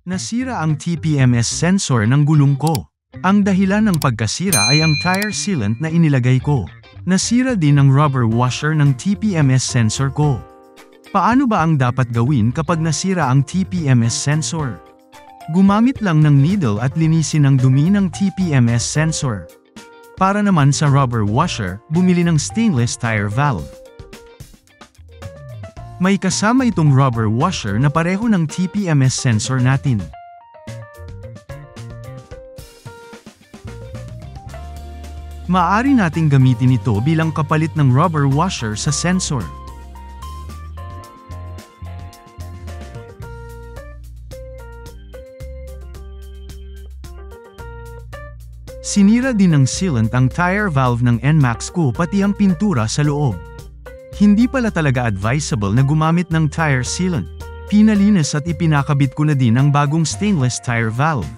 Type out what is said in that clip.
Nasira ang TPMS sensor ng gulong ko. Ang dahilan ng pagkasira ay ang tire sealant na inilagay ko. Nasira din ang rubber washer ng TPMS sensor ko. Paano ba ang dapat gawin kapag nasira ang TPMS sensor? Gumamit lang ng needle at linisin ang dumi ng TPMS sensor. Para naman sa rubber washer, bumili ng stainless tire valve. May kasama itong rubber washer na pareho ng TPMS sensor natin. Maaari nating gamitin ito bilang kapalit ng rubber washer sa sensor. Sinira din ng sealant ang tire valve ng NMAX ko pati ang pintura sa loob. Hindi pala talaga advisable na gumamit ng tire sealant. Pinalinis at ipinakabit ko na din ang bagong stainless tire valve.